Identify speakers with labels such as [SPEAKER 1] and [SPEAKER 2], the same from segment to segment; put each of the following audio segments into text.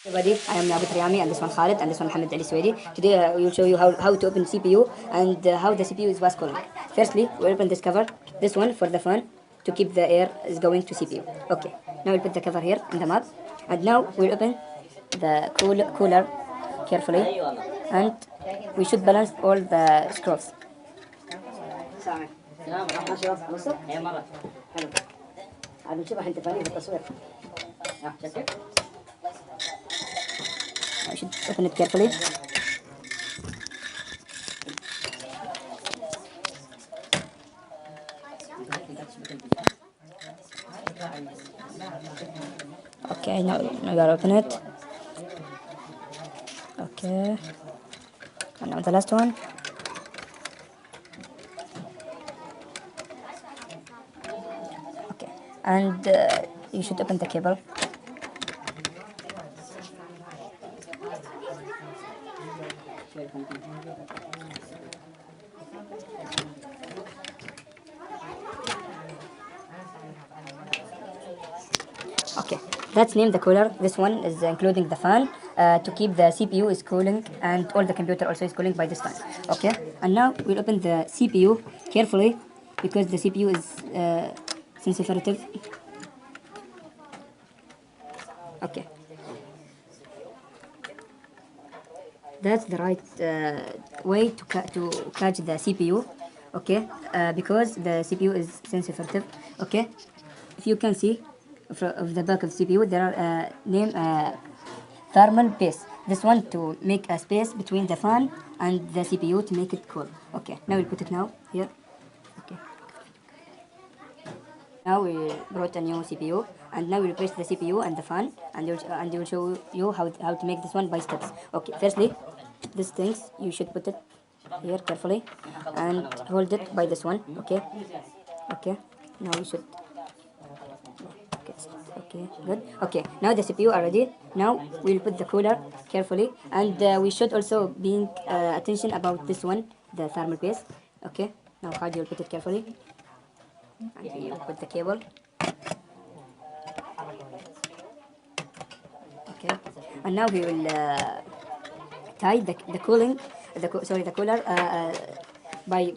[SPEAKER 1] Everybody, I am Nabit Riyami and this one Khalid and this one Mohammed Ali Swedi. Today we will show you how to open CPU and how the CPU is was calling. Firstly, we open this cover, this one for the fan to keep the air is going to CPU. Okay, now we'll put the cover here in the map and now we'll open the cooler carefully and we should balance all the screws. ماشي نص هي مرة حلو عاد نشوفها انت ثاني في التصوير شكل I should open it carefully. Okay, now you gotta open it. Okay, and now the last one. Okay, and you should open the cable. Okay, let's name the cooler. This one is including the fan to keep the CPU is cooling and all the computer also is cooling by this fan. Okay, and now we'll open the CPU carefully because the CPU is sensitive. Okay, that's the right way to catch the CPU. Okay, because the CPU is sensitive. Okay, if you can see of the back of the CPU, there are name thermal paste. This one to make a space between the fan and the CPU to make it cool. Okay, now we'll put it now here. Okay. Now we brought a new CPU and now we replace the CPU and the fan and they will show you how to make this one by steps. Okay, firstly, these things you should put it here carefully and hold it by this one. Okay. Okay. Now we should. Okay, good. Okay, now the CPU are ready. Now we'll put the cooler carefully and we should also be attention about this one, the thermal paste. Okay, now how do you put it carefully? And you put the cable. Okay, and now we will tie the cooler by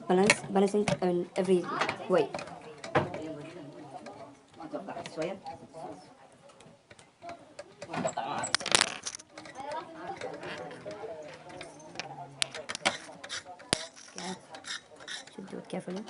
[SPEAKER 1] balancing in every way. Should do it carefully.